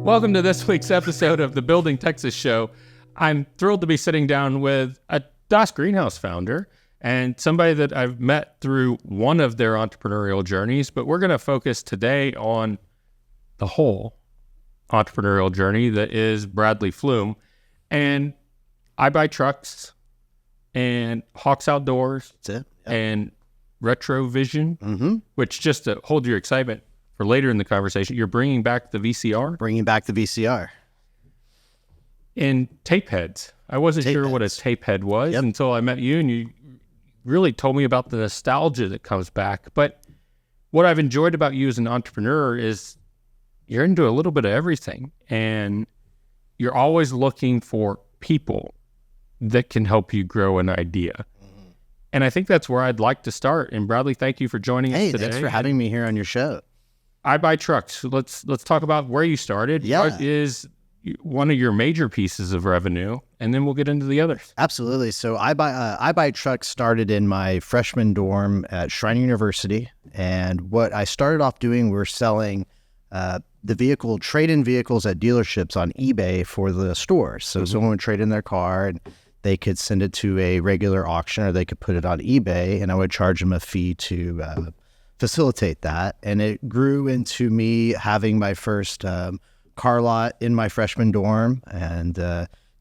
Welcome to this week's episode of the Building Texas Show. I'm thrilled to be sitting down with a Das Greenhouse founder and somebody that I've met through one of their entrepreneurial journeys, but we're going to focus today on the whole entrepreneurial journey that is Bradley Flume. And I buy trucks and Hawks Outdoors. That's it. Yep. And RetroVision, which, just to hold your excitement for later in the conversation, you're bringing back the VCR? Bringing back the VCR. And tape heads. I wasn't sure what a tape head was until I met you, and you really told me about the nostalgia that comes back. But what I've enjoyed about you as an entrepreneur is you're into a little bit of everything, and you're always looking for people that can help you grow an idea. And I think that's where I'd like to start. And Bradley, thank you for joining us today. Thanks for having me here on your show. I buy trucks. Let's talk about where you started. Yeah. What is one of your major pieces of revenue? And then we'll get into the others. Absolutely. So I buy trucks started in my freshman dorm at Schreiner University. And what I started off doing, we're selling trade-in vehicles at dealerships on eBay for the stores. So someone would trade in their car and they could send it to a regular auction, or they could put it on eBay, and I would charge them a fee to facilitate that. And it grew into me having my first car lot in my freshman dorm, and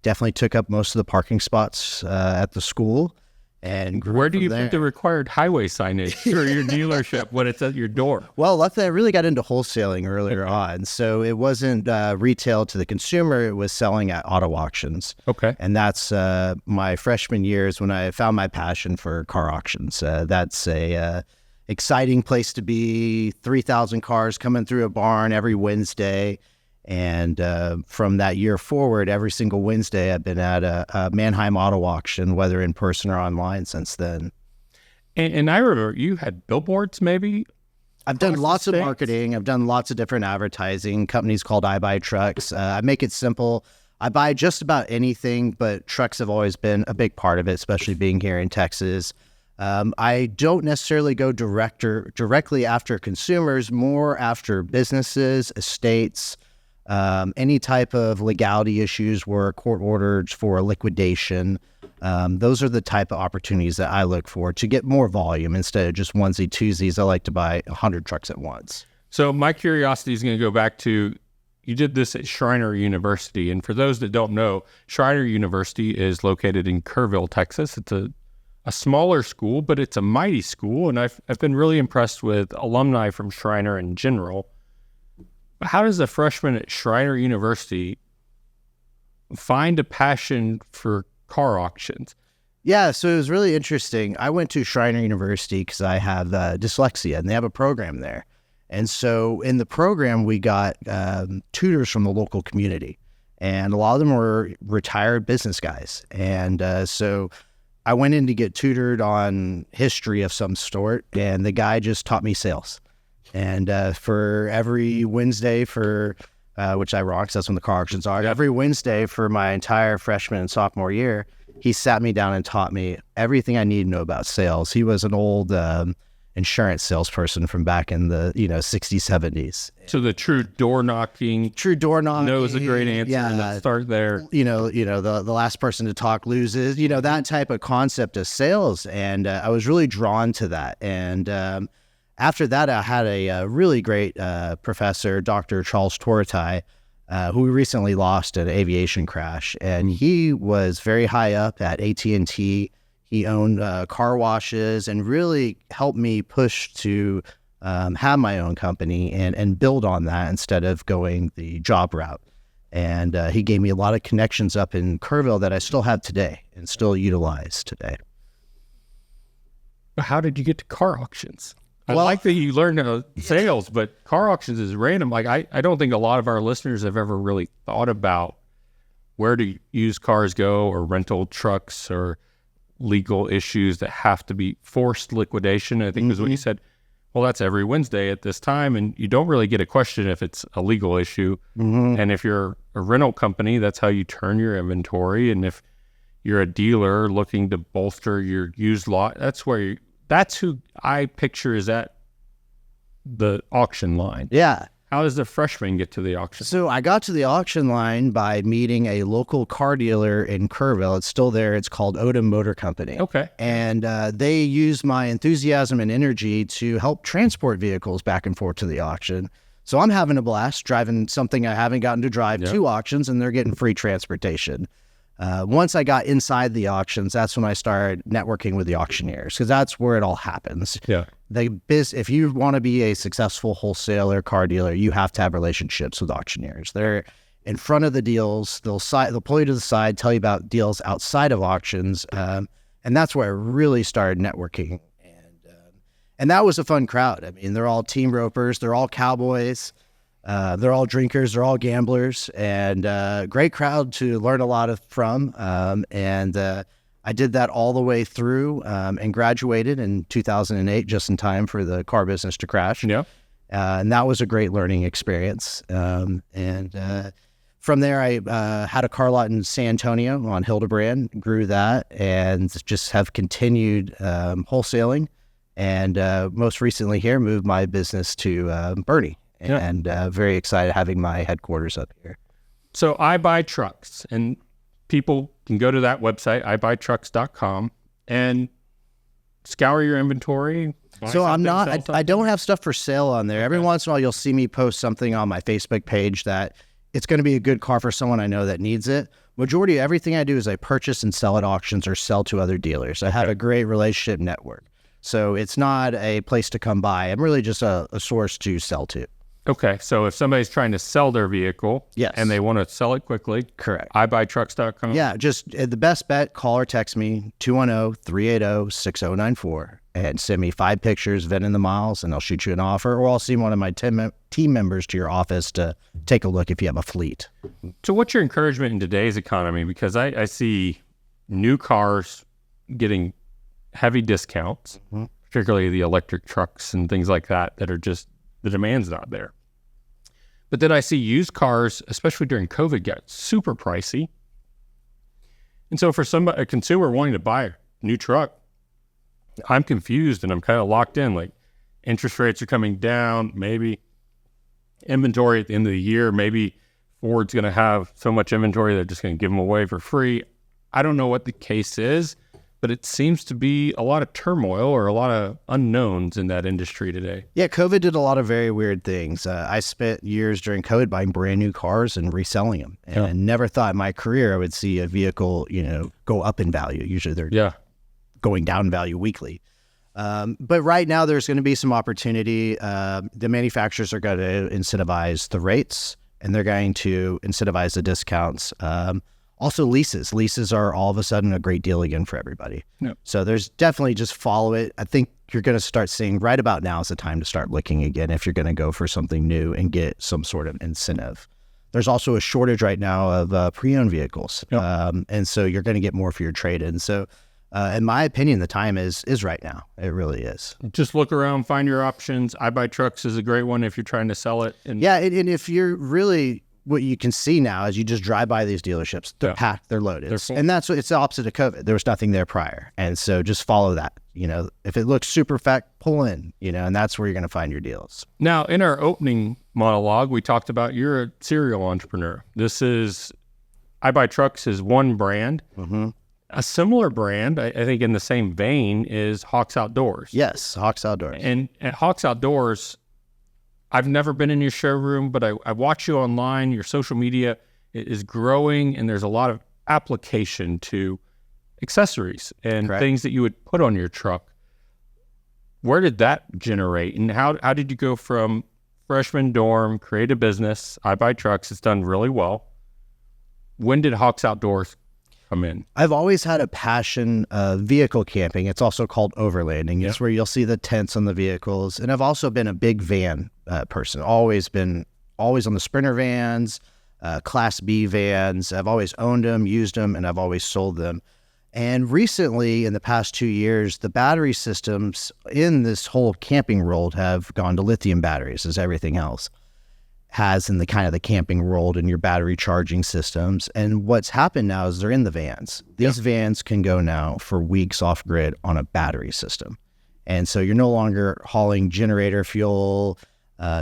definitely took up most of the parking spots at the school. And where do you put the required highway signage for your dealership when it's at your door? Well, luckily I really got into wholesaling earlier on. So it wasn't retail to the consumer. It was selling at auto auctions. Okay. And that's my freshman years when I found my passion for car auctions. That's a exciting place to be. 3,000 cars coming through a barn every Wednesday. And from that year forward, every single Wednesday, I've been at a Mannheim auto auction, whether in person or online since then. And I remember you had billboards, maybe? I've done lots of marketing. I've done lots of different advertising. Companies called I Buy Trucks. I make it simple. I buy just about anything, but trucks have always been a big part of it, especially being here in Texas. I don't necessarily go directly after consumers, more after businesses, estates, any type of legality issues where court ordered for a liquidation. Those are the type of opportunities that I look for to get more volume instead of just onesie twosies. I like to buy 100 trucks at once. So my curiosity is going to go back to, you did this at Schreiner University. And for those that don't know, Schreiner University is located in Kerrville, Texas. It's a smaller school, but it's a mighty school. And I've been really impressed with alumni from Schreiner in general. How does a freshman at Schreiner University find a passion for car auctions? Yeah, so it was really interesting. I went to Schreiner University because I have dyslexia, and they have a program there. And so in the program, we got tutors from the local community, and a lot of them were retired business guys. And so I went in to get tutored on history of some sort, and the guy just taught me sales. And for every Wednesday which I rock, that's when the car auctions are, every Wednesday for my entire freshman and sophomore year, he sat me down and taught me everything I need to know about sales. He was an old insurance salesperson from back in the 60s, 70s. So the true door knocking knows a great answer. Yeah, let's start there. The last person to talk loses. That type of concept of sales, and I was really drawn to that. And after that, I had a really great professor, Dr. Charles Toratai, who we recently lost in an aviation crash. And he was very high up at AT&T. He owned car washes and really helped me push to have my own company and build on that instead of going the job route. And he gave me a lot of connections up in Kerrville that I still have today and still utilize today. How did you get to car auctions? I like that you learned sales, but car auctions is random. Like I don't think a lot of our listeners have ever really thought about where do used cars go, or rental trucks, or legal issues that have to be forced liquidation. I think was what you said. Well, that's every Wednesday at this time, and you don't really get a question if it's a legal issue. And if you're a rental company, that's how you turn your inventory. And if you're a dealer looking to bolster your used lot, that's who I picture is at the auction line. Yeah. How does the freshman get to the auction? So I got to the auction line by meeting a local car dealer in Kerrville. It's still there. It's called Odom Motor Company. Okay. And they used my enthusiasm and energy to help transport vehicles back and forth to the auction. So I'm having a blast driving something I haven't gotten to drive to auctions, and they're getting free transportation. Once I got inside the auctions, that's when I started networking with the auctioneers, because that's where it all happens. Yeah. If you want to be a successful wholesaler, car dealer, you have to have relationships with auctioneers. They're in front of the deals. They'll pull you to the side, tell you about deals outside of auctions, and that's where I really started networking. And that was a fun crowd. I mean, they're all team ropers. They're all cowboys. They're all drinkers. They're all gamblers. And great crowd to learn a lot from. I did that all the way through and graduated in 2008, just in time for the car business to crash. Yeah. And that was a great learning experience. From there, I had a car lot in San Antonio on Hildebrand, grew that, and just have continued wholesaling. And most recently here, moved my business to Bernie. And very excited having my headquarters up here. So I buy trucks, and people can go to that website, ibuytrucks.com, and scour your inventory. So I don't have stuff for sale on there. Every once in a while, you'll see me post something on my Facebook page that it's going to be a good car for someone I know that needs it. Majority of everything I do is I purchase and sell at auctions or sell to other dealers. I have a great relationship network. So it's not a place to come by. I'm really just a source to sell to. Okay, so if somebody's trying to sell their vehicle and they want to sell it quickly, correct. ibuytrucks.com. Yeah, just the best bet, call or text me, 210-380-6094, and send me 5 pictures, VIN and the miles, and I'll shoot you an offer, or I'll see one of my team members to your office to take a look if you have a fleet. So what's your encouragement in today's economy? Because I see new cars getting heavy discounts, particularly the electric trucks and things like that are just, the demand's not there. But then I see used cars, especially during COVID, get super pricey. And so for a consumer wanting to buy a new truck, I'm confused and I'm kind of locked in. Like, interest rates are coming down, maybe inventory at the end of the year, maybe Ford's going to have so much inventory they're just going to give them away for free. I don't know what the case is, but it seems to be a lot of turmoil or a lot of unknowns in that industry today. Yeah, COVID did a lot of very weird things. I spent years during COVID buying brand new cars and reselling them, and I never thought in my career I would see a vehicle, go up in value. Usually they're going down in value weekly. But right now there's going to be some opportunity. The manufacturers are going to incentivize the rates, and they're going to incentivize the discounts. Also, leases. Leases are all of a sudden a great deal again for everybody. Yep. So there's definitely, just follow it. I think you're going to start seeing right about now is the time to start looking again if you're going to go for something new and get some sort of incentive. There's also a shortage right now of pre-owned vehicles. Yep. And so you're going to get more for your trade-in. So in my opinion, the time is right now. It really is. Just look around, find your options. I Buy Trucks is a great one if you're trying to sell it. And if you're really... What you can see now is you just drive by these dealerships. They're packed, they're loaded. And it's the opposite of COVID. There was nothing there prior. And so just follow that. If it looks super fat, pull in, and that's where you're going to find your deals. Now, in our opening monologue, we talked about you're a serial entrepreneur. I Buy Trucks is one brand. Mm-hmm. A similar brand, I think in the same vein, is Hawks Outdoors. Yes, Hawks Outdoors. And at Hawks Outdoors, I've never been in your showroom, but I watch you online. Your social media is growing, and there's a lot of application to accessories and things that you would put on your truck. Where did that generate, and how did you go from freshman dorm, create a business, I Buy Trucks? It's done really well. When did Hawks Outdoors come in? I've always had a passion of vehicle camping. It's also called overlanding. It's where you'll see the tents on the vehicles. And I've also been a big van person. Always on the Sprinter vans, Class B vans. I've always owned them, used them, and I've always sold them. And recently, in the past 2 years, the battery systems in this whole camping world have gone to lithium batteries, as everything else has in the kind of the camping world, and your battery charging systems. And what's happened now is they're in the vans. These vans can go now for weeks off grid on a battery system. And so you're no longer hauling generator fuel,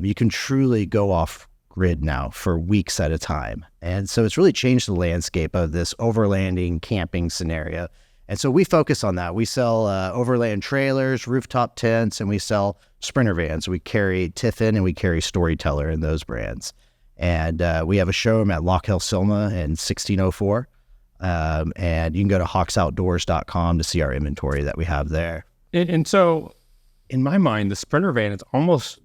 You can truly go off grid now for weeks at a time. And so it's really changed the landscape of this overlanding camping scenario. And so we focus on that. We sell overland trailers, rooftop tents, and we sell Sprinter vans. We carry Tiffin and we carry Storyteller in those brands. And we have a showroom at Loch Hill Silma in 1604. And you can go to hawksoutdoors.com to see our inventory that we have there. And so in my mind, the Sprinter van is almost,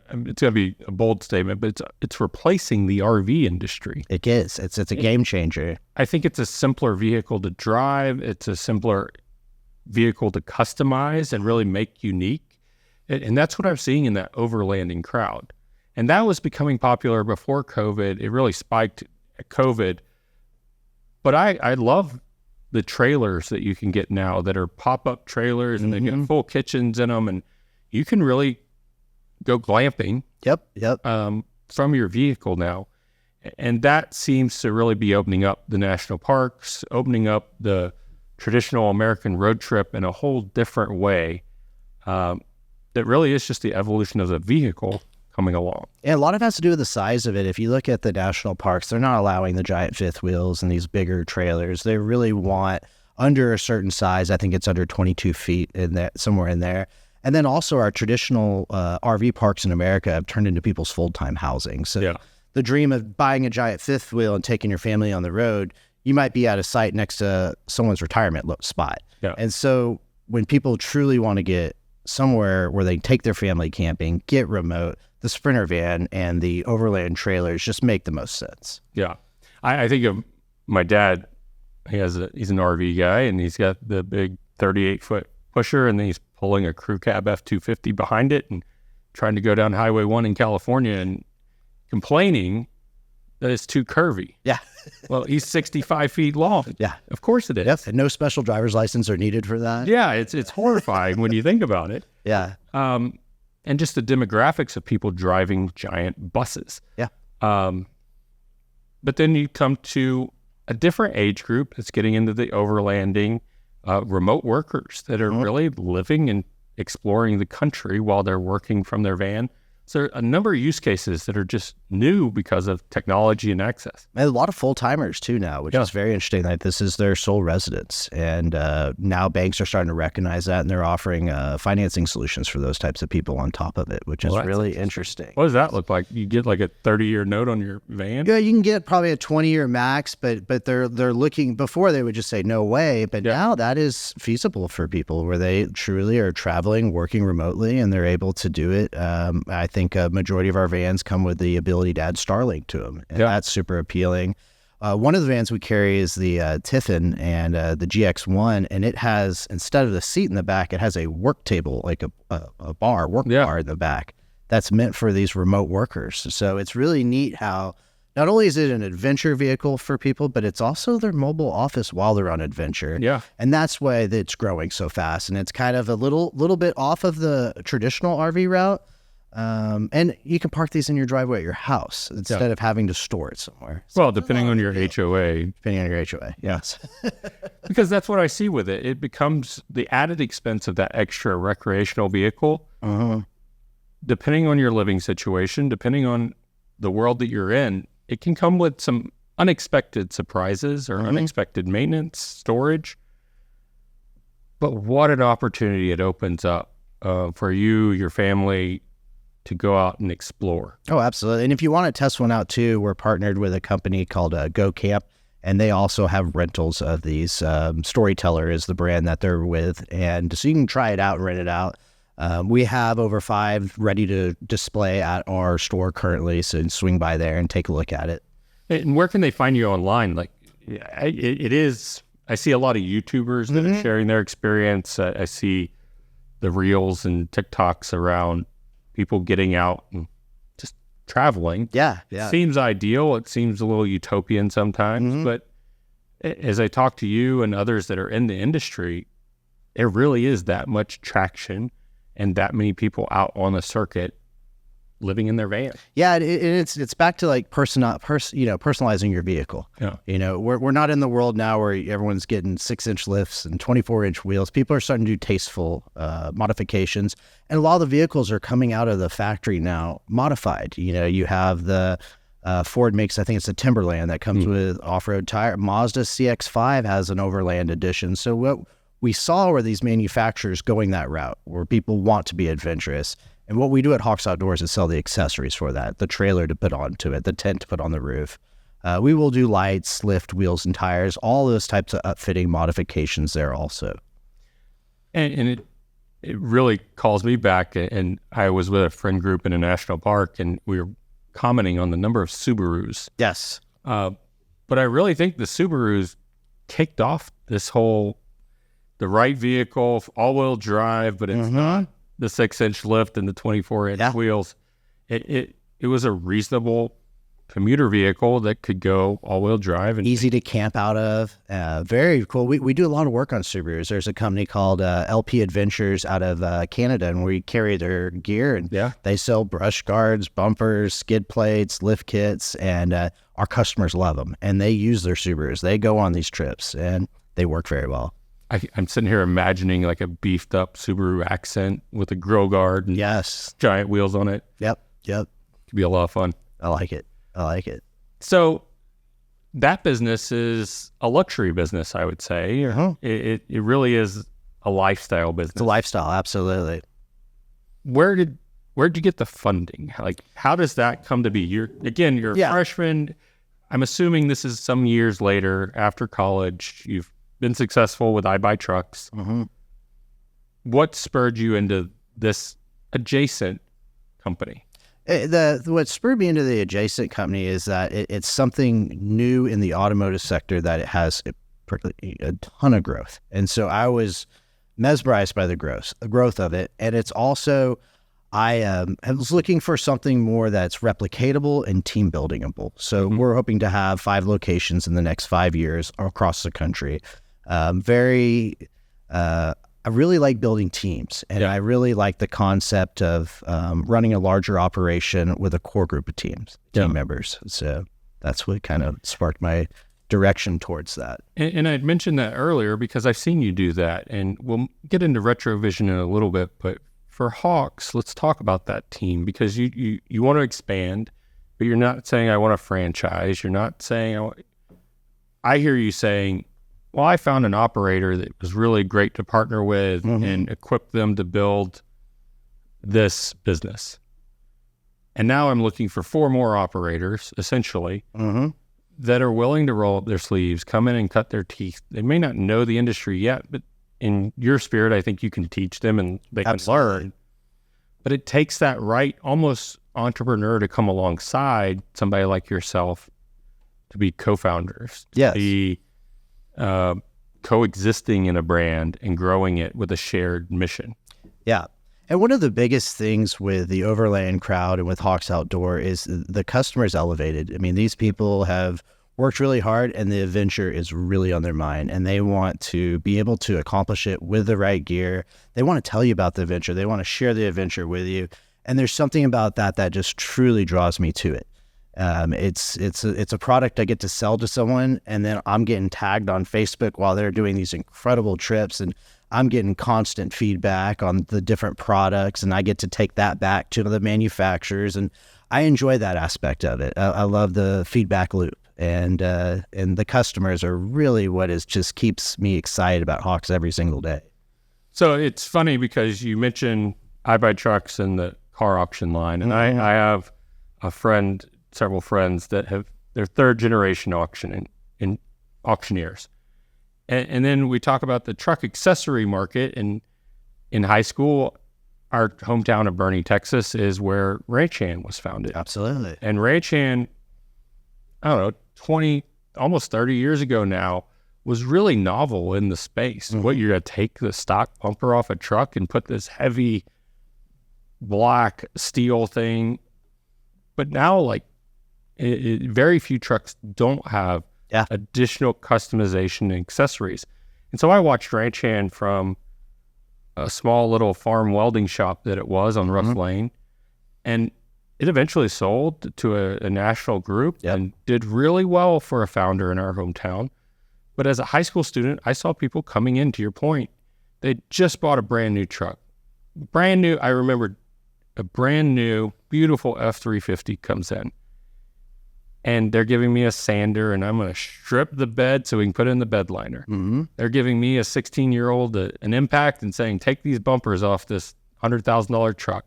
it's going to be a bold statement, but it's replacing the RV industry. It is. It's a game changer. I think it's a simpler vehicle to drive. It's a simpler vehicle to customize and really make unique. And that's what I'm seeing in that overlanding crowd. And that was becoming popular before COVID. It really spiked at COVID. But I love the trailers that you can get now that are pop-up trailers, and they get full kitchens in them, and you can really go glamping from your vehicle now. And that seems to really be opening up the national parks, opening up the traditional American road trip in a whole different way. That really is just the evolution of the vehicle coming along. And a lot of it has to do with the size of it. If you look at the national parks, they're not allowing the giant fifth wheels and these bigger trailers. They really want under a certain size. I think it's under 22 feet in there, somewhere in there. And then also our traditional RV parks in America have turned into people's full-time housing. So the dream of buying a giant fifth wheel and taking your family on the road, you might be at a site next to someone's retirement spot. Yeah. And so when people truly want to get somewhere where they take their family camping, get remote, the Sprinter van and the overland trailers just make the most sense. Yeah. I think of my dad. He's an RV guy, and he's got the big 38-foot pusher, and then he's pulling a crew cab F-250 behind it and trying to go down Highway 1 in California and complaining that it's too curvy. Yeah. Well, he's 65 feet long. Yeah. Of course it is. Yep. And no special driver's license are needed for that. Yeah, it's horrifying when you think about it. Yeah. And just the demographics of people driving giant buses. Yeah. But then you come to a different age group that's getting into the overlanding, remote workers that are really living and exploring the country while they're working from their van. So a number of use cases that are just new because of technology and access. And a lot of full-timers too now, which is very interesting. Like this is their sole residence. And now banks are starting to recognize that, and they're offering financing solutions for those types of people on top of it, which is really interesting. What does that look like? You get like a 30-year note on your van? Yeah, you can get probably a 20-year max, but they're looking, before they would just say no way, but now that is feasible for people where they truly are traveling, working remotely, and they're able to do it. I think a majority of our vans come with the ability to add Starlink to them, and that's super appealing. One of the vans we carry is the Tiffin and the GX1, and it has, instead of the seat in the back, it has a work table, like a bar, bar in the back that's meant for these remote workers. So it's really neat how not only is it an adventure vehicle for people, but it's also their mobile office while they're on adventure. Yeah. And that's why it's growing so fast. And it's kind of a little bit off of the traditional RV route. And you can park these in your driveway at your house instead of having to store it somewhere. So well, depending on your HOA. Depending on your HOA, yes. Because that's what I see with it. It becomes the added expense of that extra recreational vehicle. Depending on your living situation, depending on the world that you're in, it can come with some unexpected surprises or unexpected maintenance, storage. But what an opportunity it opens up for you, your family, to go out and explore. Oh, absolutely. And if you want to test one out too, we're partnered with a company called Go Camp, and they also have rentals of these. Storyteller is the brand that they're with, and so you can try it out and rent it out. We have over 5 ready to display at our store currently, so you can swing by there and take a look at it. And where can they find you online? Like, it is, I see a lot of YouTubers that are sharing their experience. I see the reels and TikToks around people getting out and just traveling. Yeah. It seems ideal. It seems a little utopian sometimes, but as I talk to you and others that are in the industry, there really is that much traction and that many people out on the circuit living in their van. Yeah, it's back to like personalizing your vehicle. Yeah. We're not in the world now where everyone's getting 6-inch lifts and 24-inch wheels. People are starting to do tasteful modifications, and a lot of the vehicles are coming out of the factory now modified. You have the Ford makes, I think it's a Timberland that comes with off-road tire. Mazda CX-5 has an Overland edition. So what we saw were these manufacturers going that route where people want to be adventurous. And what we do at Hawks Outdoors is sell the accessories for that, the trailer to put onto it, the tent to put on the roof. We will do lights, lift, wheels, and tires, all those types of upfitting modifications there also. And it really calls me back. And I was with a friend group in a national park, and we were commenting on the number of Subarus. Yes. But I really think the Subarus kicked off this whole, the right vehicle, all-wheel drive, but it's not the 6-inch lift and the 24-inch wheels. It was a reasonable commuter vehicle that could go all-wheel drive. And easy to camp out of. Very cool. We do a lot of work on Subarus. There's a company called LP Adventures out of Canada, and we carry their gear. And they sell brush guards, bumpers, skid plates, lift kits, and our customers love them. And they use their Subarus. They go on these trips, and they work very well. I'm sitting here imagining like a beefed up Subaru accent with a grill guard and giant wheels on it. Yep. Could be a lot of fun. I like it. So that business is a luxury business, I would say. It really is a lifestyle business. It's a lifestyle, absolutely. Where did you get the funding? Like, how does that come to be? You're a freshman. I'm assuming this is some years later after college. You've been successful with I Buy Trucks. What spurred you into this adjacent company? What spurred me into the adjacent company is that it's something new in the automotive sector that it has a ton of growth. And so I was mesmerized by the growth of it. And it's also, I was looking for something more that's replicatable and team buildingable. So we're hoping to have 5 locations in the next 5 years across the country. I really like building teams, and I really like the concept of running a larger operation with a core group of team members. So that's what kind of sparked my direction towards that. And I'd mentioned that earlier because I've seen you do that, and we'll get into RetroVision in a little bit. But for Hawks, let's talk about that team, because you want to expand, but you're not saying I want a franchise. You're not saying I hear you saying, well, I found an operator that was really great to partner with and equip them to build this business. And now I'm looking for 4 more operators, essentially, that are willing to roll up their sleeves, come in and cut their teeth. They may not know the industry yet, but in your spirit, I think you can teach them and they can learn. But it takes that right, almost entrepreneur to come alongside somebody like yourself to be co-founders, to be coexisting in a brand and growing it with a shared mission. Yeah. And one of the biggest things with the Overland crowd and with Hawks Outdoor is the customer's elevated. I mean, these people have worked really hard and the adventure is really on their mind, and they want to be able to accomplish it with the right gear. They want to tell you about the adventure. They want to share the adventure with you. And there's something about that just truly draws me to it. It's a product I get to sell to someone, and then I'm getting tagged on Facebook while they're doing these incredible trips, and I'm getting constant feedback on the different products, and I get to take that back to the manufacturers, and I enjoy that aspect of it. I love the feedback loop, and the customers are really what just keeps me excited about Hawks every single day. So it's funny because you mentioned I Buy Trucks and the car auction line, and I have several friends that have their 3rd generation auctioneers. And then we talk about the truck accessory market. And in high school, our hometown of Bernie, Texas, is where Ranch Hand was founded. Absolutely. And Ranch Hand, I don't know, 20, almost 30 years ago now, was really novel in the space. What, you're going to take the stock bumper off a truck and put this heavy black steel thing. But now, like, very few trucks don't have additional customization and accessories. And so I watched Ranch Hand from a small little farm welding shop that it was on Rough Lane. And it eventually sold to a national group and did really well for a founder in our hometown. But as a high school student, I saw people coming in, to your point, they just bought a brand new truck. Brand new, I remember a brand new, beautiful F-350 comes in. And they're giving me a sander, and I'm going to strip the bed so we can put in the bed liner. Mm-hmm. They're giving me, a 16-year-old, an impact and saying, take these bumpers off this $100,000 truck.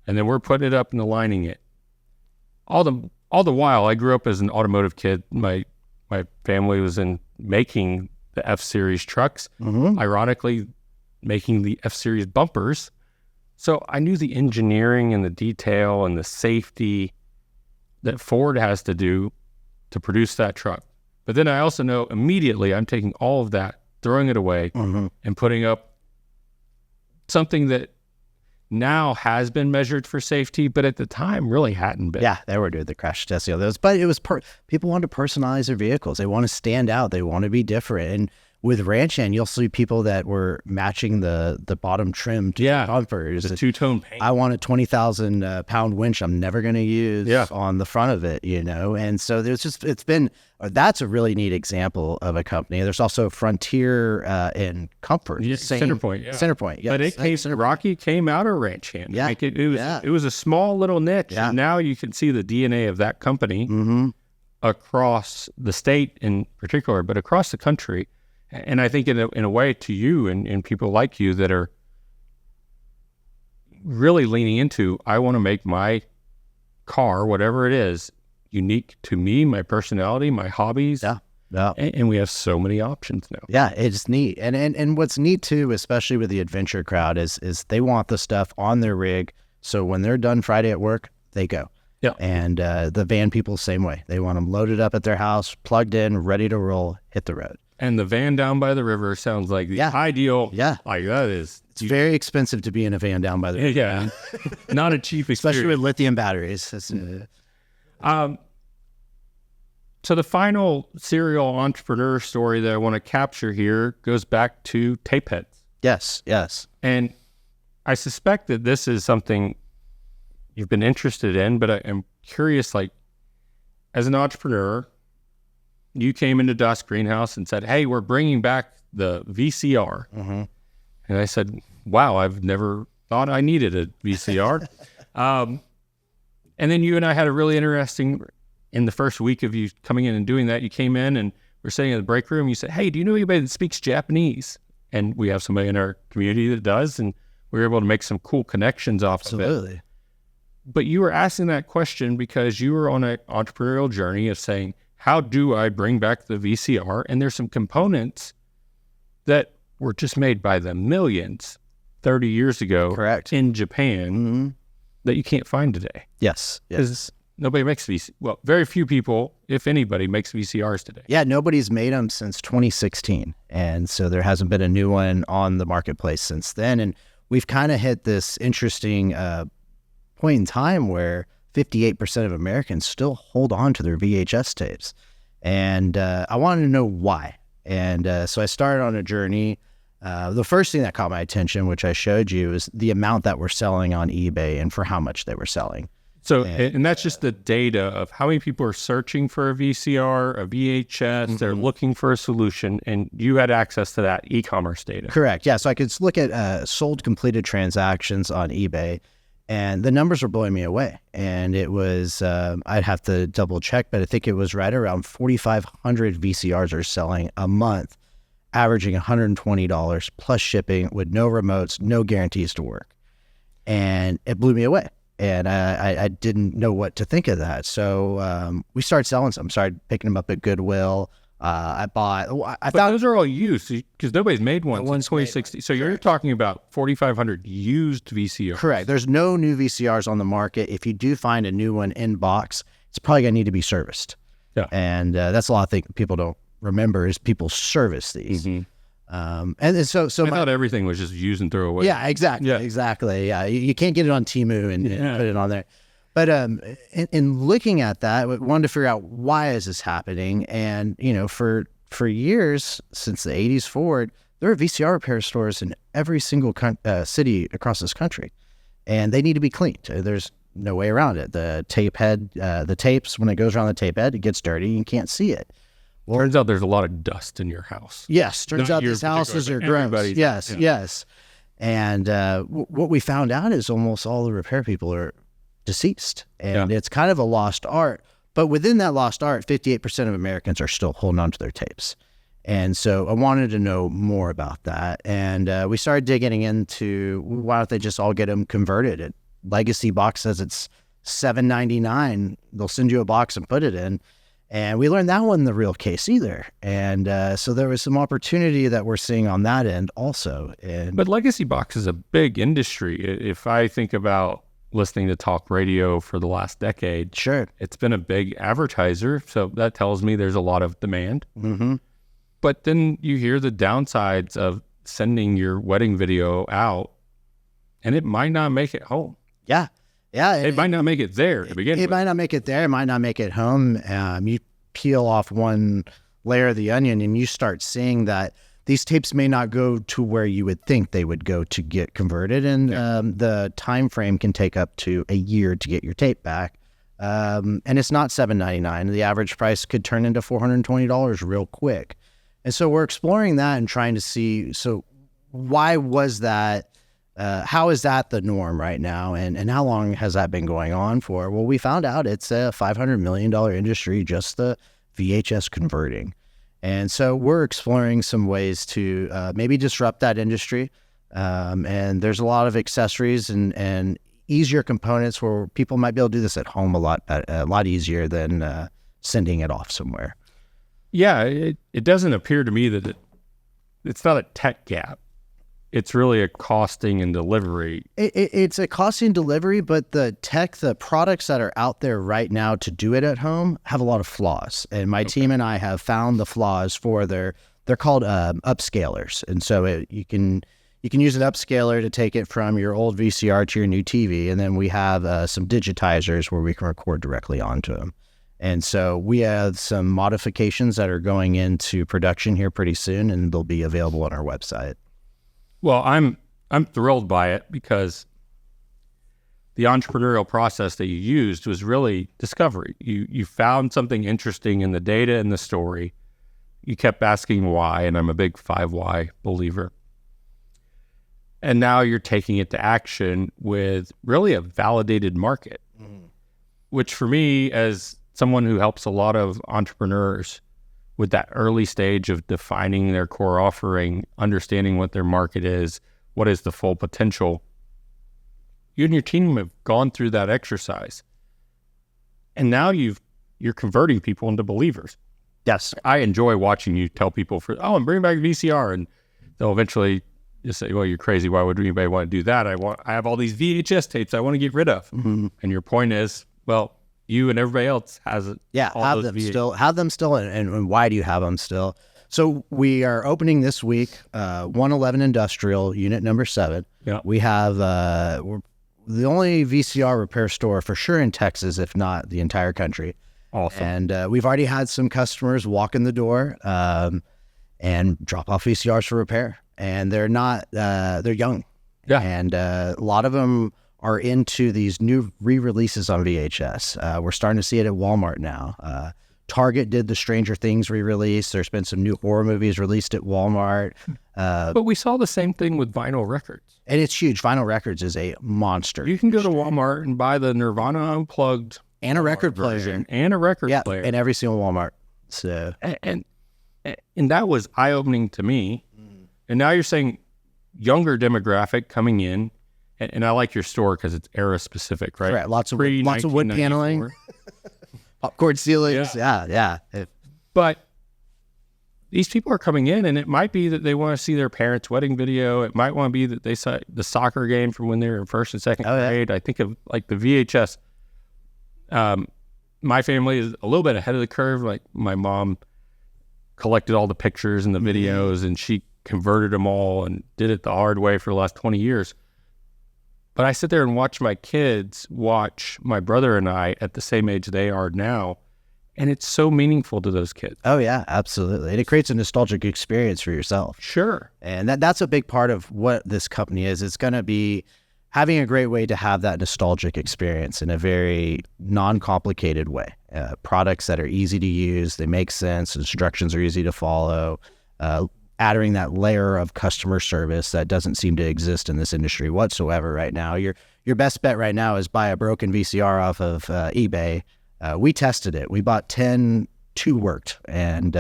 And then we're putting it up and aligning it. All the while, I grew up as an automotive kid. My family was in making the F-Series trucks, ironically making the F-Series bumpers. So I knew the engineering and the detail and the safety that Ford has to do to produce that truck. But then I also know immediately I'm taking all of that, throwing it away, and putting up something that now has been measured for safety, but at the time really hadn't been. Yeah, they were doing the crash test. But it was people want to personalize their vehicles. They want to stand out. They want to be different. And with Ranch Hand, you'll see people that were matching the bottom trim to the bumpers. The two-tone paint. I want a 20,000 pound winch I'm never going to use on the front of it, And so that's a really neat example of a company. There's also Frontier and Comfort. Centerpoint, Centerpoint, But Rocky came out of Ranch Hand. Yeah. Like it was a small little niche. Yeah. And now you can see the DNA of that company across the state in particular, but across the country. And I think in a way to you and people like you that are really leaning into, I want to make my car, whatever it is, unique to me, my personality, my hobbies. Yeah. And we have so many options now. Yeah, it's neat. And what's neat too, especially with the adventure crowd, is they want the stuff on their rig. So when they're done Friday at work, they go. Yeah. And the van people, same way. They want them loaded up at their house, plugged in, ready to roll, hit the road. And the van down by the river sounds like the ideal. Yeah. Like that is. It's very expensive to be in a van down by the river. Yeah. Not a cheap experience. Especially with lithium batteries. So the final serial entrepreneur story that I want to capture here goes back to tape heads. Yes. And I suspect that this is something you've been interested in, but I'm curious, like, as an entrepreneur, you came into Dust Greenhouse and said, hey, we're bringing back the VCR. And I said, wow, I've never thought I needed a VCR. And then you and I had a really interesting, in the first week of you coming in and doing that, you came in and we're sitting in the break room. You said, hey, do you know anybody that speaks Japanese? And we have somebody in our community that does, and we were able to make some cool connections off of it. Absolutely. But you were asking that question because you were on an entrepreneurial journey of saying, how do I bring back the VCR? And there's some components that were just made by the millions 30 years ago in Japan that you can't find today. Yes. Because nobody makes well, very few people, if anybody, makes VCRs today. Yeah, nobody's made them since 2016. And so there hasn't been a new one on the marketplace since then. And we've kind of hit this interesting point in time where 58% of Americans still hold on to their VHS tapes. And I wanted to know why. And so I started on a journey. The first thing that caught my attention, which I showed you, is the amount that we're selling on eBay and for how much they were selling. So, and that's just the data of how many people are searching for a VCR, a VHS, they're looking for a solution, and you had access to that e-commerce data. Correct. Yeah. So I could look at sold completed transactions on eBay. And the numbers were blowing me away. And it was, I'd have to double check, but I think it was right around 4,500 VCRs are selling a month, averaging $120 plus shipping with no remotes, no guarantees to work. And it blew me away. And I didn't know what to think of that. So we started selling some, started picking them up at Goodwill. I thought those are all used because nobody's made one since 2016. So you're talking about 4,500 used VCRs. Correct. There's no new VCRs on the market. If you do find a new one in box, it's probably going to need to be serviced. Yeah. And that's a lot of things people don't remember is people service these. And so I thought everything was just use and throw away. Yeah, exactly. Yeah. Exactly. Yeah. You can't get it on Temu and put it on there. But in looking at that, we wanted to figure out why is this happening. And, for years, since the 80s forward, there are VCR repair stores in every single city across this country. And they need to be cleaned. There's no way around it. The tape head, the tapes, when it goes around the tape head, it gets dirty. You can't see it. Well, turns out there's a lot of dust in your house. Yes, turns out these houses are gross. Yes, yes. And what we found out is almost all the repair people are deceased. And it's kind of a lost art. But within that lost art, 58% of Americans are still holding on to their tapes. And so I wanted to know more about that. And we started digging into, why don't they just all get them converted? Legacy Box says it's $7.99. They'll send you a box and put it in. And we learned that wasn't the real case either. And so there was some opportunity that we're seeing on that end also. But Legacy Box is a big industry. If I think about listening to talk radio for the last decade, sure, it's been a big advertiser. So that tells me there's a lot of demand. Mm-hmm. But then you hear the downsides of sending your wedding video out, and it might not make it home. Yeah. Yeah. It might not make it there to begin with. It might not make it there. It might not make it home. You peel off one layer of the onion and you start seeing that these tapes may not go to where you would think they would go to get converted. And the time frame can take up to a year to get your tape back. And it's not $7.99. The average price could turn into $420 real quick. And so we're exploring that and trying to see, so why was that? How is that the norm right now? And how long has that been going on for? Well, we found out it's a $500 million industry, just the VHS converting. And so we're exploring some ways to maybe disrupt that industry. And there's a lot of accessories and easier components where people might be able to do this at home a lot easier than sending it off somewhere. Yeah, it doesn't appear to me that it's not a tech gap. It's really a costing and delivery. It's a costing and delivery, but the products that are out there right now to do it at home have a lot of flaws. And my team and I have found the flaws for they're called upscalers. And so you can use an upscaler to take it from your old VCR to your new TV. And then we have some digitizers where we can record directly onto them. And so we have some modifications that are going into production here pretty soon, and they'll be available on our website. Well, I'm thrilled by it because the entrepreneurial process that you used was really discovery. You found something interesting in the data and the story. You kept asking why, and I'm a big 5 why believer. And now you're taking it to action with really a validated market, which for me, as someone who helps a lot of entrepreneurs with that early stage of defining their core offering, understanding what their market is, what is the full potential, you and your team have gone through that exercise. And now you're converting people into believers. Yes. I enjoy watching you tell people I'm bringing back VCR, and they'll eventually just say, well, you're crazy. Why would anybody want to do that? I have all these VHS tapes I want to get rid of. Mm-hmm. And your point is, well, you and everybody else has it. Yeah, have them still, and why do you have them still? So we are opening this week, 111 Industrial, unit number 7. Yeah. We have, we're the only VCR repair store for sure in Texas, if not the entire country. Awesome. And we've already had some customers walk in the door and drop off VCRs for repair. And they're young. Yeah. And a lot of them are into these new re-releases on VHS. We're starting to see it at Walmart now. Target did the Stranger Things re-release. There's been some new horror movies released at Walmart. But we saw the same thing with vinyl records. And it's huge. Vinyl records is a monster. You can go to Walmart and buy the Nirvana Unplugged and a record player. And a record player. In every single Walmart. So and that was eye-opening to me. And now you're saying younger demographic coming in. And I like your store because it's era specific, right? Correct. Lots of wood paneling, popcorn ceilings. Yeah. But these people are coming in, and it might be that they want to see their parents' wedding video. It might want to be that they saw the soccer game from when they were in first and second grade. I think of like the VHS. My family is a little bit ahead of the curve. Like my mom collected all the pictures and the videos, and she converted them all and did it the hard way for the last 20 years. But I sit there and watch my kids watch my brother and I at the same age they are now, and it's so meaningful to those kids. Oh, yeah, absolutely. And it creates a nostalgic experience for yourself. Sure. And that's a big part of what this company is. It's going to be having a great way to have that nostalgic experience in a very non-complicated way. Products that are easy to use, they make sense, instructions are easy to follow, adding that layer of customer service that doesn't seem to exist in this industry whatsoever right now. Your best bet right now is buy a broken VCR off of eBay. We tested it. We bought 10, 2 worked, and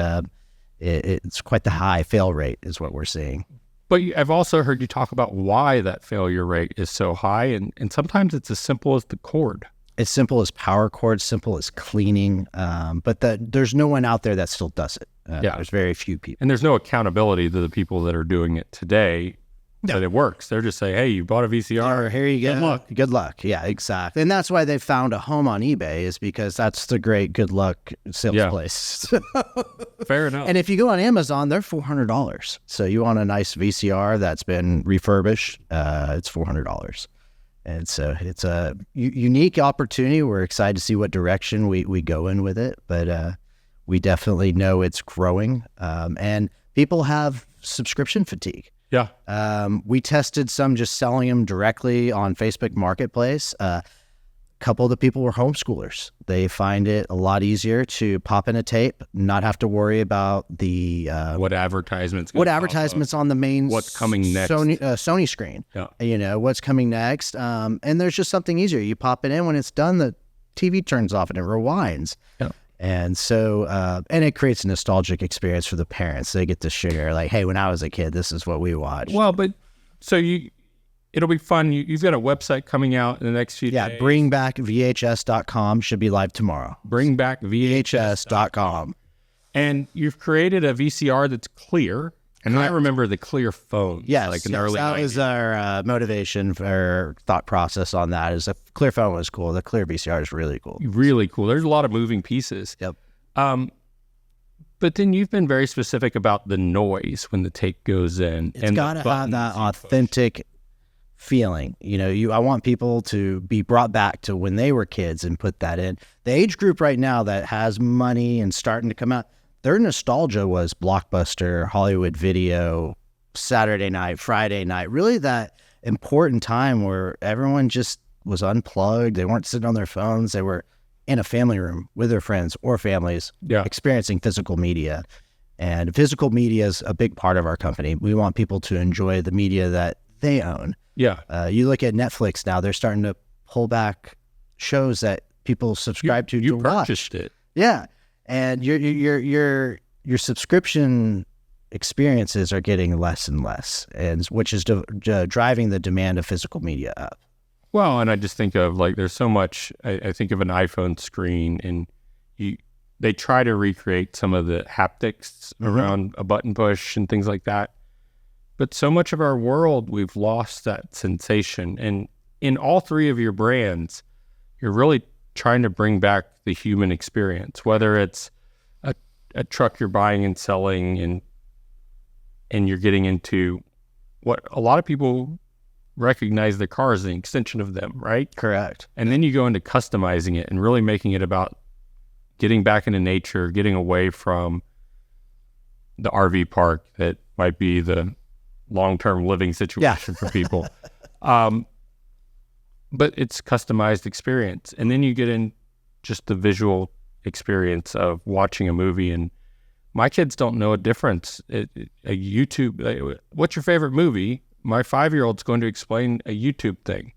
it's quite the high fail rate is what we're seeing. But I've also heard you talk about why that failure rate is so high, and sometimes it's as simple as the cord. It's simple as power cord, simple as cleaning, but there's no one out there that still does it. There's very few people. And there's no accountability to the people that are doing it today that it works. They're just saying, hey, you bought a VCR. Here you go. Good luck. Good luck. Yeah, exactly. And that's why they found a home on eBay, is because that's the great good luck sales place. Fair enough. And if you go on Amazon, they're $400. So you want a nice VCR that's been refurbished, it's $400. And so it's a unique opportunity. We're excited to see what direction we go in with it, but we definitely know it's growing. And people have subscription fatigue. Yeah. We tested some just selling them directly on Facebook Marketplace. A couple of the people were homeschoolers. They find it a lot easier to pop in a tape, not have to worry about the what advertisements on the main what's coming next Sony screen. Yeah. What's coming next. And there's just something easier. You pop it in, when it's done, the TV turns off and it rewinds. Yeah. And so, and it creates a nostalgic experience for the parents. They get to share, like, hey, when I was a kid, this is what we watched. Well, but so it'll be fun. You've got a website coming out in the next few days. Yeah, bringbackvhs.com should be live tomorrow. Bringbackvhs.com. And you've created a VCR that's clear. And I remember the clear phone. Yes, like in the early that 90s. was our motivation for thought process on that. Is a clear phone was cool. The clear VCR is really cool. Really cool. There's a lot of moving pieces. Yep. But then you've been very specific about the noise when the tape goes in. It's got to have that authentic feeling. I want people to be brought back to when they were kids and put that in. The age group right now that has money and starting to come out, their nostalgia was Blockbuster, Hollywood Video, Saturday night, Friday night, really that important time where everyone just was unplugged. They weren't sitting on their phones. They were in a family room with their friends or families, experiencing physical media. And physical media is a big part of our company. We want people to enjoy the media that they own. Yeah. You look at Netflix now, they're starting to pull back shows that people subscribe to You watch. purchased it. Yeah. And your subscription experiences are getting less and less, and which is driving the demand of physical media up. Well, and I just think of there's so much. I think of an iPhone screen, and they try to recreate some of the haptics around a button push and things like that. But so much of our world, we've lost that sensation. And in all three of your brands, you're really trying to bring back the human experience, whether it's a truck you're buying and selling, and you're getting into what a lot of people recognize the car as an extension of them, right? Correct. And then you go into customizing it and really making it about getting back into nature, getting away from the RV park that might be the long-term living situation for people. But it's customized experience. And then you get in just the visual experience of watching a movie. And my kids don't know a difference. A YouTube, what's your favorite movie? My 5-year-old's going to explain a YouTube thing.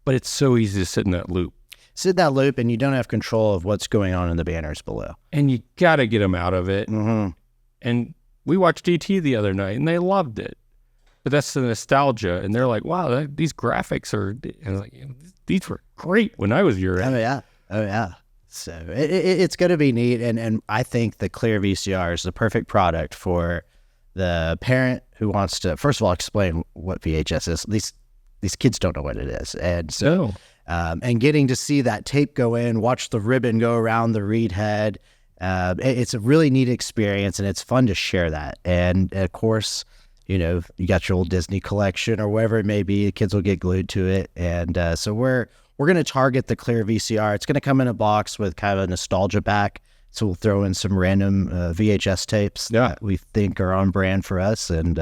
But it's so easy to sit in that loop. Sit in that loop, and you don't have control of what's going on in the banners below. And you got to get them out of it. Mm-hmm. And we watched E.T. the other night, and they loved it. But that's the nostalgia. And they're like, wow, these graphics are, and like, these were great when I was your age. Oh, yeah. So it's going to be neat. And I think the Clear VCR is the perfect product for the parent who wants to, first of all, explain what VHS is. These kids don't know what it is. And so, and getting to see that tape go in, watch the ribbon go around the reed head, it's a really neat experience, and it's fun to share that. And of course, you got your old Disney collection or wherever it may be, the kids will get glued to it. And so we're going to target the Clear VCR. It's going to come in a box with kind of a nostalgia pack. So we'll throw in some random VHS tapes that we think are on brand for us, and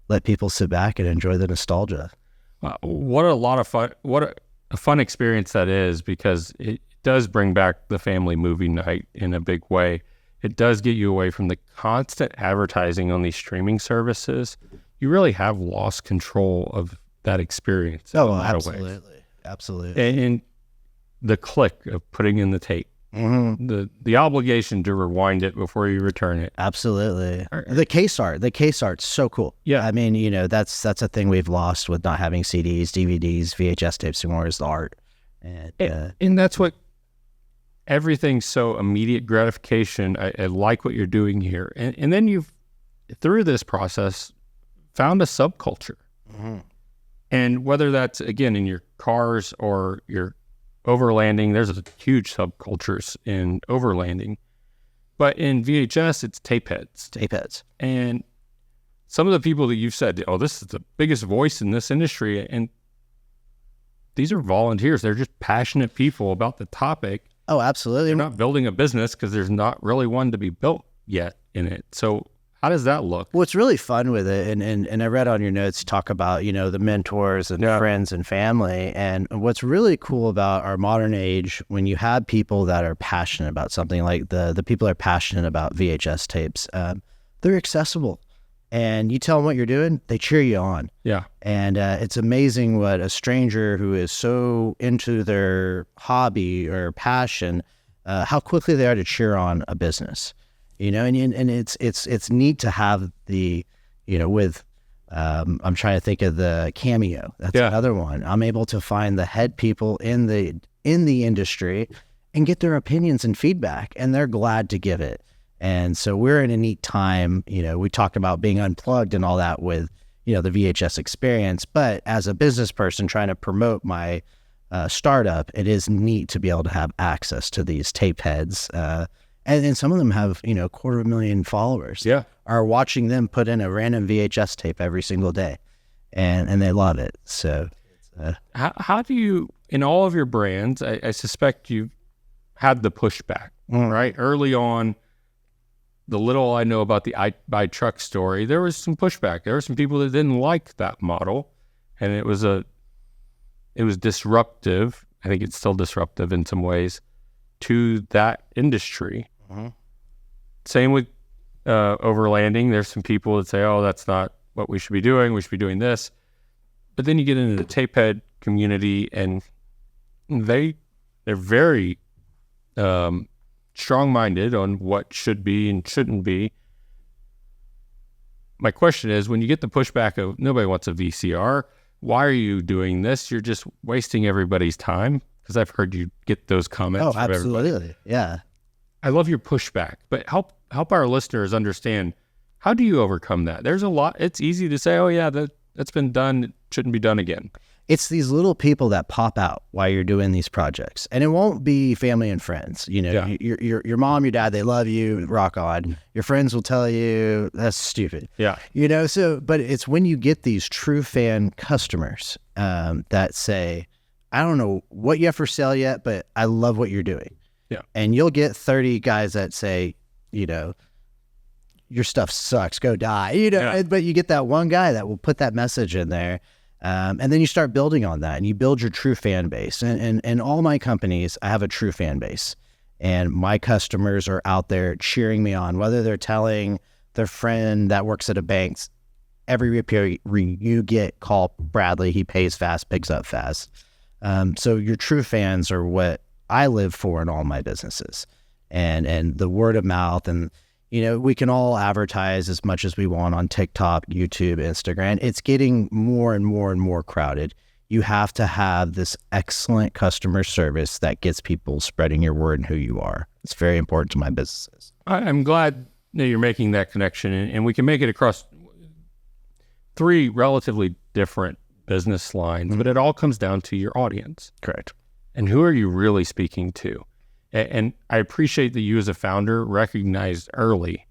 let people sit back and enjoy the nostalgia. What a lot of fun! What a fun experience that is, because it does bring back the family movie night in a big way. It does get you away from the constant advertising on these streaming services. You really have lost control of that experience. Oh, absolutely. And the click of putting in the tape, the obligation to rewind it before you return it. Absolutely. The case art's so cool. Yeah. I mean, that's a thing we've lost with not having CDs, DVDs, VHS tapes anymore, is the art. And that's what, everything's so immediate gratification. I like what you're doing here. And then you've, through this process, found a subculture. And whether that's, again, in your cars or your overlanding, there's a huge subcultures in overlanding. But in VHS, it's tape heads. And some of the people that you've said, oh, this is the biggest voice in this industry, and these are volunteers. They're just passionate people about the topic. Oh, absolutely. They're not building a business because there's not really one to be built yet in it. So how does that look? What's really fun with it, and I read on your notes, talk about, the mentors and friends and family. And what's really cool about our modern age, when you have people that are passionate about something, like the people that are passionate about VHS tapes, they're accessible. And you tell them what you're doing, they cheer you on. Yeah. And it's amazing what a stranger who is so into their hobby or passion, how quickly they are to cheer on a business. And it's neat to have the, with, I'm trying to think of the Cameo. That's another one. I'm able to find the head people in the industry and get their opinions and feedback, and they're glad to give it. And so we're in a neat time. We talked about being unplugged and all that with, the VHS experience, but as a business person trying to promote my startup, it is neat to be able to have access to these tape heads. And some of them have, 250,000 followers. Yeah. Are watching them put in a random VHS tape every single day. And they love it. So how do you, in all of your brands, I suspect you've had the pushback, right? Early on, the little I know about the I Buy Truck story, there was some pushback. There were some people that didn't like that model, and it was disruptive. I think it's still disruptive in some ways to that industry. Same with overlanding. There's some people that say, oh, that's not what we should be doing. We should be doing this. But then you get into the tape head community, and they're very strong-minded on what should be and shouldn't be. My question is, when you get the pushback of nobody wants a VCR, why are you doing this? You're just wasting everybody's time. Because I've heard you get those comments. Oh, absolutely. Yeah. I love your pushback, but help our listeners understand, how do you overcome that? There's a lot. It's easy to say, oh yeah, that's been done. It shouldn't be done again. It's these little people that pop out while you're doing these projects, and it won't be family and friends. Your mom, your dad, they love you, rock on. Your friends will tell you that's stupid. Yeah. But it's when you get these true fan customers that say, I don't know what you have for sale yet, but I love what you're doing. Yeah. And you'll get 30 guys that say, your stuff sucks, go die. But you get that one guy that will put that message in there. And then you start building on that, and you build your true fan base. And all my companies, I have a true fan base. And my customers are out there cheering me on, whether they're telling their friend that works at a bank, every repair you get, call Bradley, he pays fast, picks up fast. So your true fans are what I live for in all my businesses, and the word of mouth. And, we can all advertise as much as we want on TikTok, YouTube, Instagram. It's getting more and more and more crowded. You have to have this excellent customer service that gets people spreading your word and who you are. It's very important to my businesses. I'm glad that you're making that connection, and we can make it across 3 relatively different business lines, but it all comes down to your audience. Correct. And who are you really speaking to? And I appreciate that you as a founder recognized early,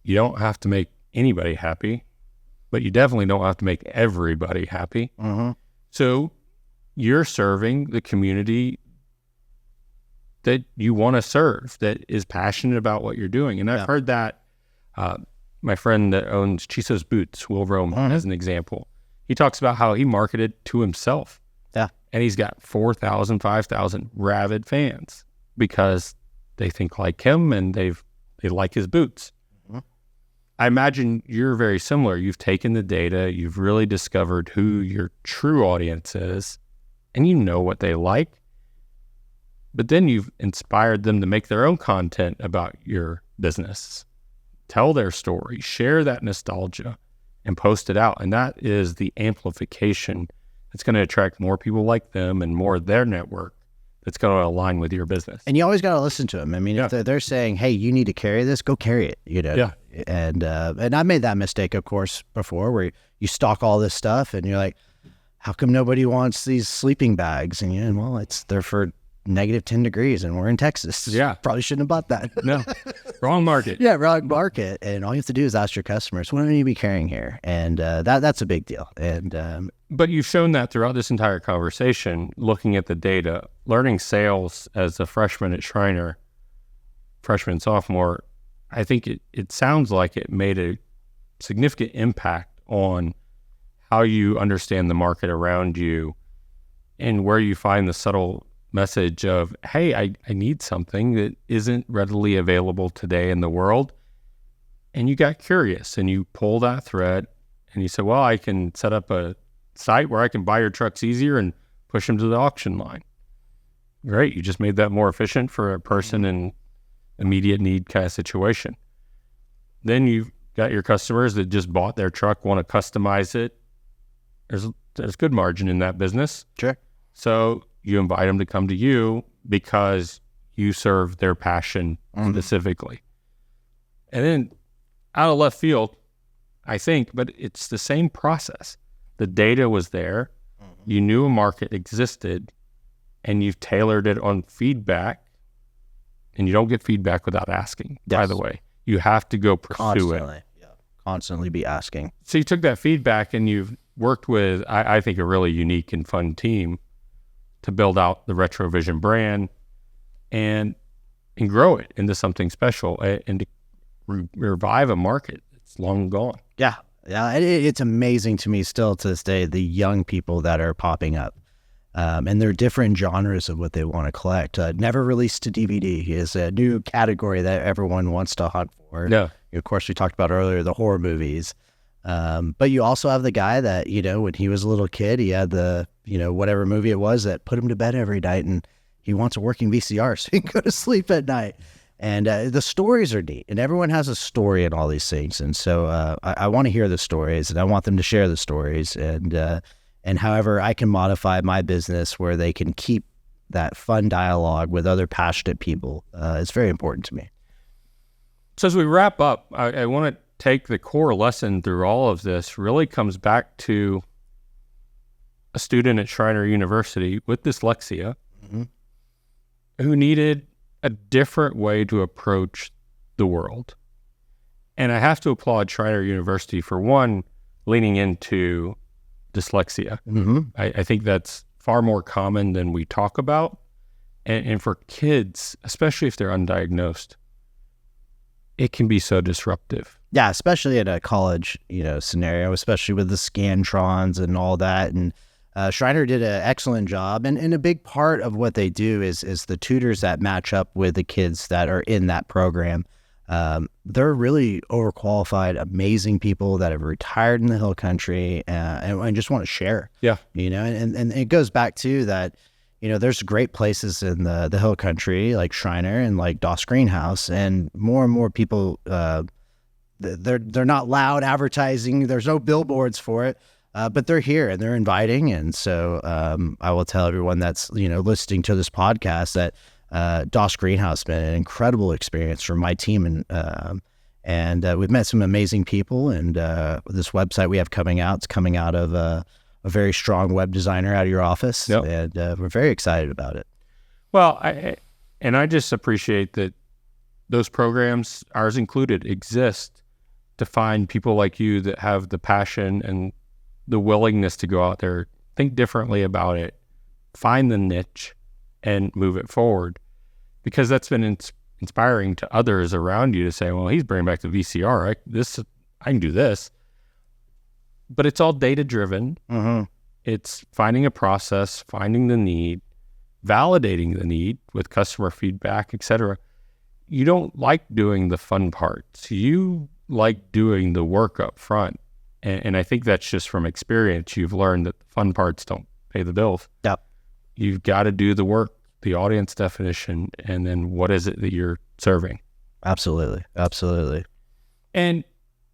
you don't have to make anybody happy, but you definitely don't have to make everybody happy. So you're serving the community that you want to serve, that is passionate about what you're doing. And I've heard that, my friend that owns Chiso's Boots, Will Rome, as an example. He talks about how he marketed to himself. Yeah. And he's got 4,000, 5,000 rabid fans because they think like him and they like his boots. Mm-hmm. I imagine you're very similar. You've taken the data, you've really discovered who your true audience is, and you know what they like. But then you've inspired them to make their own content about your business, tell their story, share that nostalgia, and post it out. And that is the amplification that's going to attract more people like them and more of their network that's going to align with your business. And you always got to listen to them. I mean, if they're saying, hey, you need to carry this, go carry it, Yeah. And I made that mistake, of course, before, where you stock all this stuff and you're like, how come nobody wants these sleeping bags? And well, they're for -10 degrees and we're in Texas. Yeah. Probably shouldn't have bought that. No, wrong market. Yeah, wrong market. And all you have to do is ask your customers, what do you need to be carrying here? And that's a big deal. And but you've shown that throughout this entire conversation, looking at the data, learning sales as a freshman at Schreiner, freshman and sophomore, I think it sounds like it made a significant impact on how you understand the market around you and where you find the subtle message of, hey, I need something that isn't readily available today in the world. And you got curious and you pull that thread and you said, well, I can set up a site where I can buy your trucks easier and push them to the auction line. Great. You just made that more efficient for a person in immediate need kind of situation. Then you've got your customers that just bought their truck, want to customize it. There's good margin in that business. Sure. So you invite them to come to you because you serve their passion specifically. And then out of left field, I think, but it's the same process. The data was there. You knew a market existed and you've tailored it on feedback, and you don't get feedback without asking, by the way. You have to go pursue it. Yeah. Constantly be asking. So you took that feedback and you've worked with, I think, a really unique and fun team to build out the RetroVision brand and grow it into something special and to revive a market that's long gone. Yeah. Yeah. It's amazing to me still to this day, the young people that are popping up. And they're different genres of what they want to collect. Never released to DVD is a new category that everyone wants to hunt for. Yeah. Of course, we talked about earlier, the horror movies. But you also have the guy that, when he was a little kid, he had the, whatever movie it was that put him to bed every night, and he wants a working VCR so he can go to sleep at night. And the stories are neat, and everyone has a story in all these things. And so I want to hear the stories, and I want them to share the stories. And however I can modify my business where they can keep that fun dialogue with other passionate people is very important to me. So as we wrap up, I want to take the core lesson through all of this really comes back to a student at Schreiner University with dyslexia who needed a different way to approach the world. And I have to applaud Schreiner University for one, leaning into dyslexia. I think that's far more common than we talk about. And for kids, especially if they're undiagnosed, it can be so disruptive. Yeah, especially in a college, scenario, especially with the Scantrons and all that. And Schreiner did an excellent job. And a big part of what they do is the tutors that match up with the kids that are in that program. They're really overqualified, amazing people that have retired in the hill country and just want to share. Yeah. And it goes back to that, there's great places in the hill country like Schreiner and like Doss Greenhouse, and more people, they're not loud advertising. There's no billboards for it, but they're here and they're inviting. And so I will tell everyone that's, listening to this podcast that Doss Greenhouse has been an incredible experience for my team, and we've met some amazing people. And this website we have coming out, it's coming out of a very strong web designer out of your office, and we're very excited about it. Well, I just appreciate that those programs, ours included, exist to find people like you that have the passion and the willingness to go out there, think differently about it, find the niche, and move it forward, because that's been inspiring to others around you to say, well, he's bringing back the VCR. I can do this. but it's all data driven. Mm-hmm. It's finding a process, finding the need, validating the need with customer feedback, etc. You don't like doing the fun parts. You like doing the work up front. And I think that's just from experience. You've learned that the fun parts don't pay the bills. Yep. You've got to do the work, the audience definition, and then what is it that you're serving? Absolutely. Absolutely. And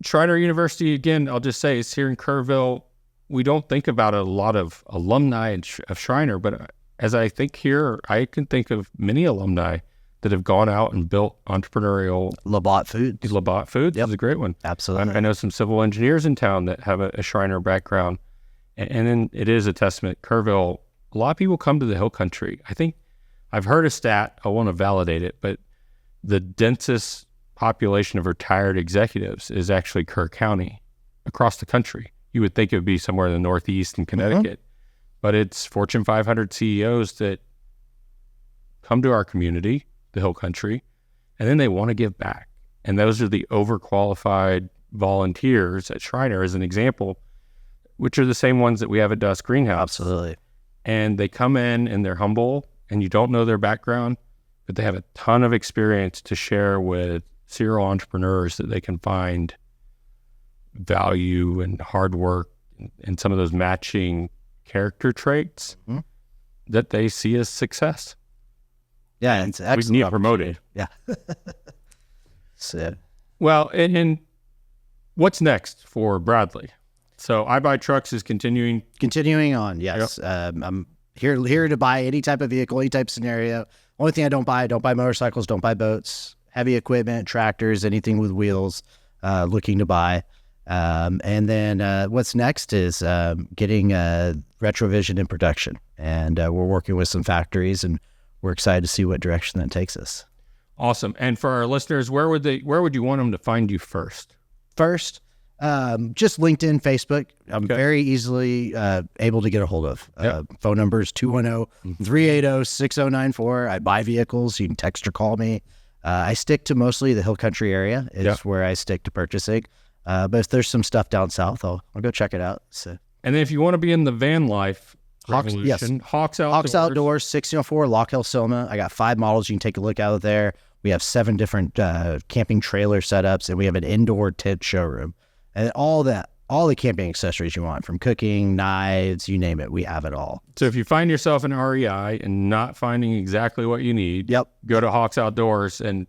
Schreiner University, again, I'll just say, it's here in Kerrville. We don't think about a lot of alumni of Schreiner, but as I think here, I can think of many alumni that have gone out and built entrepreneurial. Labatt Foods. Labatt Foods is a great one. Absolutely. I know some civil engineers in town that have a Schreiner background. And then it is a testament. Kerrville, a lot of people come to the hill country. I think I've heard a stat, I want to validate it, but the densest population of retired executives is actually Kerr County across the country. You would think it would be somewhere in the Northeast in Connecticut, but it's Fortune 500 CEOs that come to our community, the hill country, and then they want to give back. And those are the overqualified volunteers at Schreiner, as an example, which are the same ones that we have at Dust Greenhouse. Absolutely. And they come in and they're humble, and you don't know their background, but they have a ton of experience to share with serial entrepreneurs that they can find value and hard work and some of those matching character traits that they see as success. Yeah, it's excellent. We need promoted. Yeah. So, well, and what's next for Bradley? So I Buy Trucks is continuing on. Yes. I'm here to buy any type of vehicle, any type of scenario. Only thing I don't buy motorcycles, don't buy boats, heavy equipment, tractors, anything with wheels, looking to buy. And then what's next is getting RetroVision in production. And we're working with some factories, and we're excited to see what direction that takes us. Awesome. And for our listeners, where would you want them to find you first? First, just LinkedIn, Facebook. I'm very easily able to get a hold of. Phone number is 210-380-6094. I buy vehicles. You can text or call me. I stick to mostly the hill country area is where I stick to purchasing. But if there's some stuff down south, I'll go check it out. So. And then if you want to be in the van life revolution, Hawks Outdoors, 1604 Lock Hill, Selma. I got 5 models. You can take a look out there. We have 7 different camping trailer setups, and we have an indoor tent showroom. And all the camping accessories you want, from cooking, knives, you name it, we have it all. So if you find yourself in REI and not finding exactly what you need, go to Hawks Outdoors. And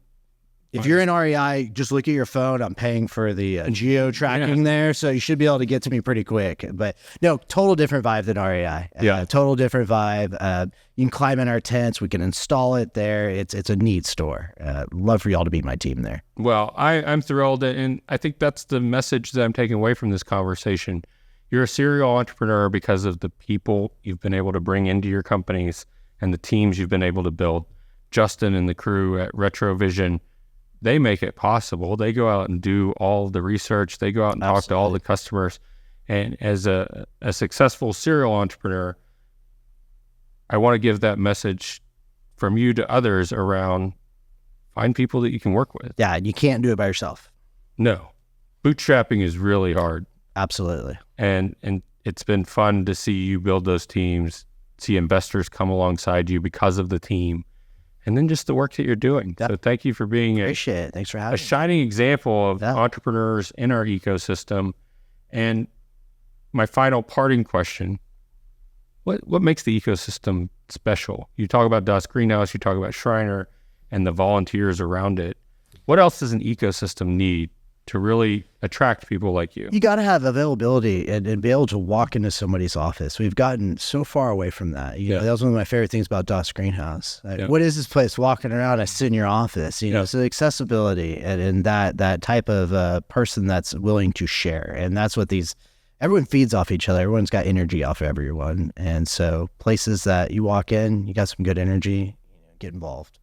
if you're in REI, just look at your phone. I'm paying for the geo tracking there, so you should be able to get to me pretty quick. But no, total different vibe than REI. Total different vibe. You can climb in our tents. We can install it there. It's a neat store. Love for y'all to be my team there. Well, I'm thrilled, and I think that's the message that I'm taking away from this conversation. You're a serial entrepreneur because of the people you've been able to bring into your companies and the teams you've been able to build. Justin and the crew at RetroVision, they make it possible. They go out and do all the research. They go out and talk to all the customers. And as a successful serial entrepreneur, I want to give that message from you to others around find people that you can work with. Yeah, you can't do it by yourself. No. Bootstrapping is really hard. Absolutely. And it's been fun to see you build those teams, see investors come alongside you because of the team. And then just the work that you're doing. So thank you for being Appreciate it. Thanks for having me. A shining example of entrepreneurs in our ecosystem. And my final parting question, what makes the ecosystem special? You talk about Dust Greenhouse, you talk about Schreiner and the volunteers around it. What else does an ecosystem need to really attract people like you? You got to have availability and be able to walk into somebody's office. We've gotten so far away from that. You know, that was one of my favorite things about Dust Greenhouse. What is this place? Walking around, I sit in your office. You know, so accessibility and that type of person that's willing to share. And that's what everyone feeds off each other. Everyone's got energy off of everyone. And so places that you walk in, you got some good energy, get involved.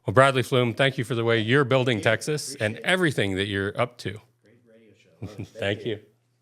Well, Bradley Flume, thank you for the way you're building Texas and everything that you're up to. Thank you.